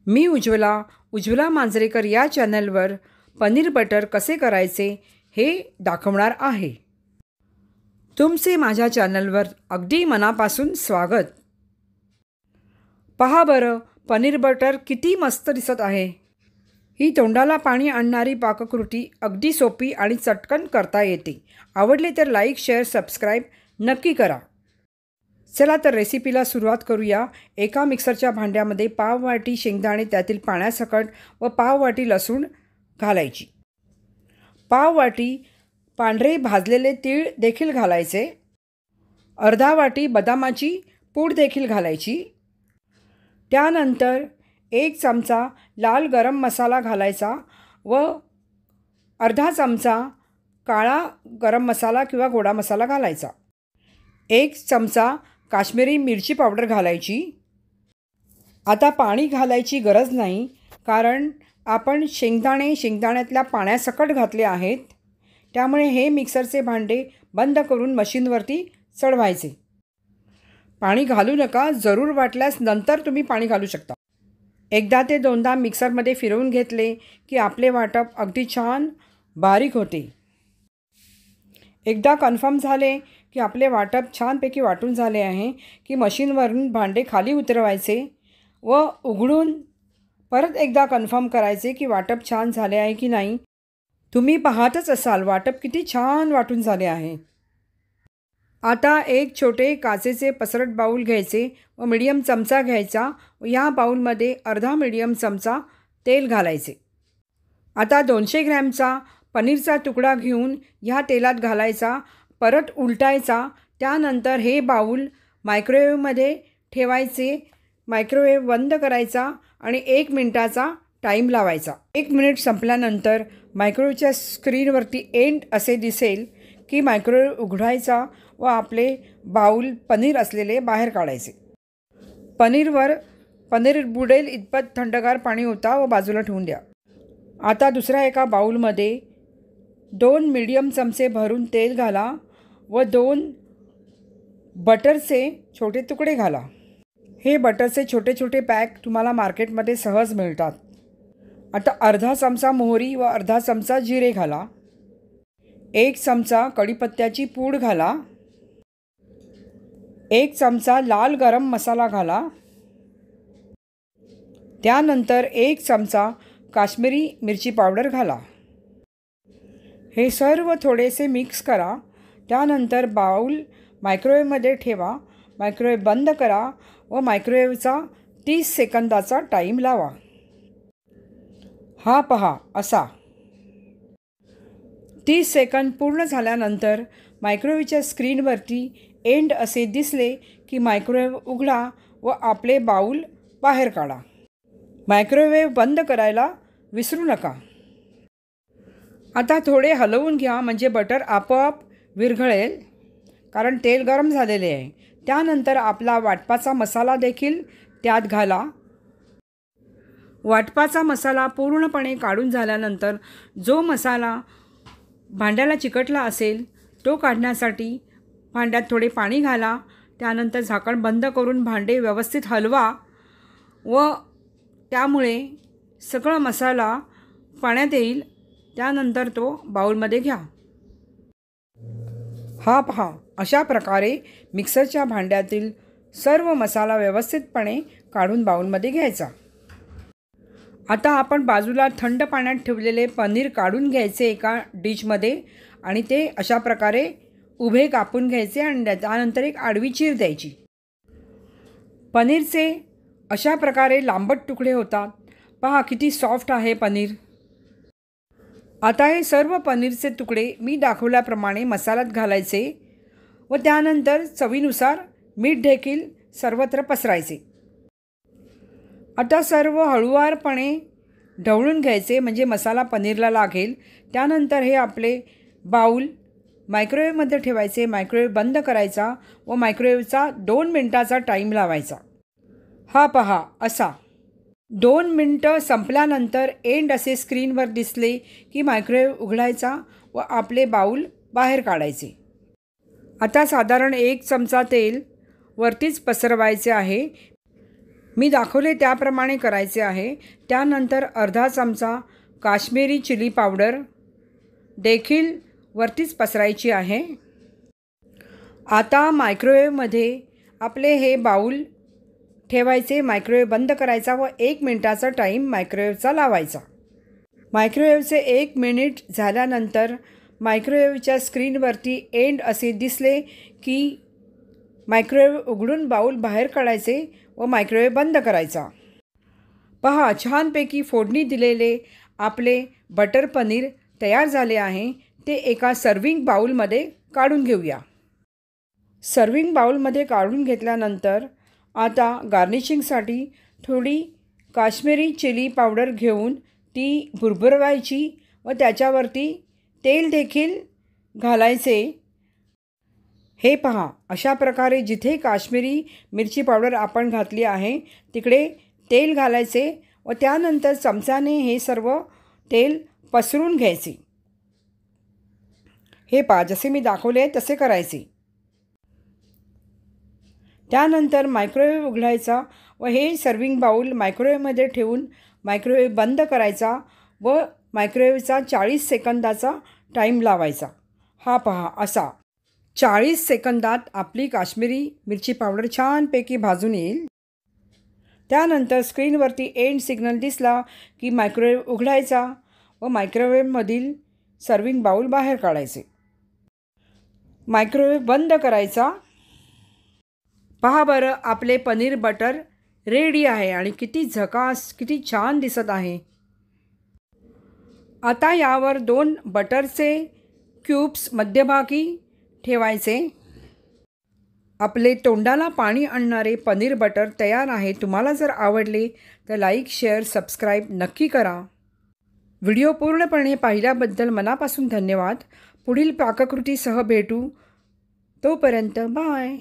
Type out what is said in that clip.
मी उज्ज्वला मांजरेकर या चॅनलवर पनीर बटर कसे करायचे हे दाखवणार आहे। तुमचे माझ्या चॅनलवर अगदी मनापासून स्वागत। पहा बरं, पनीर बटर किती मस्त दिसत आहे। ही तोंडाला पाणी आणणारी पाककृती अगदी सोपी आणि चटकन करता येते। आवडले तर लाईक, शेअर, सबस्क्राईब नक्की करा। चला तर रेसिपीला सुरुवात करूया। एका मिक्सरच्या भांड्यामध्ये पाव वाटी शेंगदाणे त्यातील पाण्यासकट व पाव वाटी लसूण घालायची। पाव वाटी पांढरे भाजलेले तीळ देखील घालायचे। अर्धा वाटी बदामाची पूड देखील घालायची। त्यानंतर 1 चमचा लाल गरम मसाला घालायचा व अर्धा चमचा काळा गरम मसाला किंवा गोडा मसाला घालायचा। 1 चमचा काश्मीरी मिरची पावडर घालायची। आता पाणी घालायची गरज नाही, कारण आपण शेंगदाण्यातल्या पाण्यासकट घातले आहेत। त्यामुळे हे मिक्सरचे भांडे बंद करून मशीनवरती चढवायचे। पाणी घालू नका, जरूर वाटल्यास नंतर तुम्ही पाणी घालू शकता। एकदा ते दोनदा मिक्सरमध्ये फिरवून घेतले की आपले वाटप अगदी छान बारीक होते। एकदा कन्फर्म झाले की आपले वाटप छानपैकी वाटून झाले आहे की मशीनवरून भांडे खाली उतरवायचे व उघडून परत एकदा कन्फर्म करायचे की वाटप छान झाले आहे की नाही। तुम्ही पाहतच असाल वाटप किती छान वाटून झाले आहे। आता एक छोटे काचेचे पसरट बाऊल घ्यायचे व मीडियम चमचा घ्यायचा व या बाऊलमध्ये अर्धा मीडियम चमचा तेल घालायचे। आता 200 ग्रॅमचा पनीरचा तुकडा घेऊन ह्या तेलात घालायचा, परत उलटायचा। त्यानंतर हे बाऊल मायक्रोवेव्हमध्ये ठेवायचे। मायक्रोवेव्ह बंद करायचा आणि 1 मिनिटाचा टाईम लावायचा। 1 मिनिट संपल्यानंतर मायक्रोवेव्हच्या स्क्रीनवरती एंड असे दिसेल की मायक्रोवेव्ह उघडायचा व आपले बाऊल पनीर असलेले बाहेर काढायचे। पनीर बुडेल इतपत थंडगार पाणी होता व बाजूला ठेवून द्या। आता दुसऱ्या एका बाऊलमध्ये 2 मीडियम चमचे भरून तेल घाला व 2 बटरचे छोटे तुकडे घाला। हे बटरचे छोटे छोटे पॅक तुम्हाला मार्केटमध्ये सहज मिळतात। आता अर्धा चमचा मोहरी व अर्धा चमचा जिरे घाला। 1 चमचा कढीपत्त्याची पूड घाला। 1 चमचा लाल गरम मसाला घाला। त्यानंतर 1 चमचा काश्मीरी मिरची पावडर घाला। हे सर्व थोडेसे मिक्स करा। त्यानंतर बाऊल मायक्रोवेव्हमध्ये ठेवा। मायक्रोवेव्ह बंद करा व मायक्रोवेव्हचा 30 सेकंदाचा टाईम लावा। हा पहा असा 30 सेकंद पूर्ण झाल्यानंतर मायक्रोवेव्हच्या स्क्रीनवरती एंड असे दिसले की मायक्रोवेव्ह उघडा व आपले बाऊल बाहेर काढा। मायक्रोवेव्ह बंद करायला विसरू नका। आता थोडे हलवून घ्या, म्हणजे बटर आपोआप विरघळेल, कारण तेल गरम झालेले आहे। त्यानंतर आपला वाटपाचा मसाला देखील त्यात घाला। वाटपाचा मसाला पूर्णपणे काढून झाल्यानंतर जो मसाला भांड्याला चिकटला असेल तो काढण्यासाठी भांड्यात थोडे पाणी घाला। त्यानंतर झाकण बंद करून भांडे व्यवस्थित हलवा व त्यामुळे सगळा मसाला पाण्यात येईल। त्यानंतर तो बाऊलमध्ये घ्या। हा पहा, अशा प्रकारे मिक्सरच्या भांड्यातील सर्व मसाला व्यवस्थितपणे काढून बाऊलमध्ये घ्यायचा। आता आपण बाजूला थंड पाण्यात ठेवलेले पनीर काढून घ्यायचे एका डिशमध्ये आणि ते अशा प्रकारे उभे कापून घ्यायचे आणि त्यानंतर एक आडवी चीर द्यायची। पनीरचे अशा प्रकारे लांबट तुकडे होतात। पहा किती सॉफ्ट आहे पनीर। आता हे सर्व पनीरचे तुकडे मी दाखवल्याप्रमाणे मसाल्यात घालायचे व त्यानंतर चवीनुसार मीठ देखील सर्वत्र पसरायचे। आता सर्व हळूवारपणे ढवळून घ्यायचे, म्हणजे मसाला पनीरला लागेल। त्यानंतर हे आपले बाऊल मायक्रोवेव्हमध्ये ठेवायचे। मायक्रोवेव्ह बंद करायचा व मायक्रोवेव्हचा 2 मिनिटाचा टाईम लावायचा। हा पहा असा 2 मिनटं संपल्यानंतर एंड असे स्क्रीनवर दिसले की मायक्रोवेव्ह उघडायचा व आपले बाऊल बाहेर काढायचे। आता साधारण 1 चमचा तेल वरतीच पसरवायचे आहे। मी दाखवले त्याप्रमाणे करायचे आहे. त्यानंतर अर्धा चमचा काश्मीरी चिली पावडर देखील वरतीच पसरायची आहे. आता मायक्रोवेव्हमध्ये आपले हे बाऊल ठेवायचे, मायक्रोवेव्ह बंद करायचा व 1 मिनिटाचा टाईम मायक्रोवेव्हचा लावायचा. मायक्रोवेव्हचे 1 मिनिट झाल्यानंतर मायक्रोवेव्हच्या स्क्रीनवरती एंड असे दिसले की मायक्रोवेव्ह उघडून बाऊल बाहेर काढायचे व मायक्रोवेव्ह बंद करायचा. पहा, छानपैकी फोडणी दिलेले आपले बटर पनीर तयार झाले आहे. ते एका सर्विंग बाऊलमध्ये काढून घेऊया. सर्विंग बाऊलमध्ये काढून घेतल्यानंतर आता गार्निशिंगसाठी थोडी काश्मीरी चिली पावडर घेऊन ती भुरभुरवायची व त्याच्यावरती तेल देखील घालायचे. हे पहा, अशा प्रकारे जिथे काश्मीरी मिरची पावडर आपण घातली आहे तिकडे तेल घालायचे व त्यानंतर चमच्याने हे सर्व तेल पसरून घ्यायचे. हे पहा, जसे मी दाखवले तसे करायचे. त्यानंतर मायक्रोवेव्ह उघडायचा व हे सर्विंग बाऊल मायक्रोवेव्हमध्ये ठेवून मायक्रोवेव्ह बंद करायचा व मायक्रोवेव्हचा 40 सेकंदाचा टाईम लावायचा. हा पहा, असा 40 सेकंदात आपली काश्मीरी मिरची पावडर छानपैकी भाजून येईल. त्यानंतर स्क्रीनवरती एंड सिग्नल दिसला की मायक्रोवेव्ह उघडायचा व मायक्रोवेव्हमधील सर्विंग बाऊल बाहेर काढायचे. मायक्रोवेव्ह बंद करायचा. पहा बरं, आपले पनीर बटर रेडी आहे आणि किती झकास, किती छान दिसत आहे. आता यावर 2 बटरचे क्यूब्स मध्यभागी ठेवायचे. आपले तोंडाला पाणी आणणारे पनीर बटर तयार आहे. तुम्हाला जर आवडले तर लाईक, शेअर, सबस्क्राईब नक्की करा. व्हिडिओ पूर्णपणे पाहिल्याबद्दल मनापासून धन्यवाद. पुढील पाककृतीसह भेटू. तोपर्यंत बाय.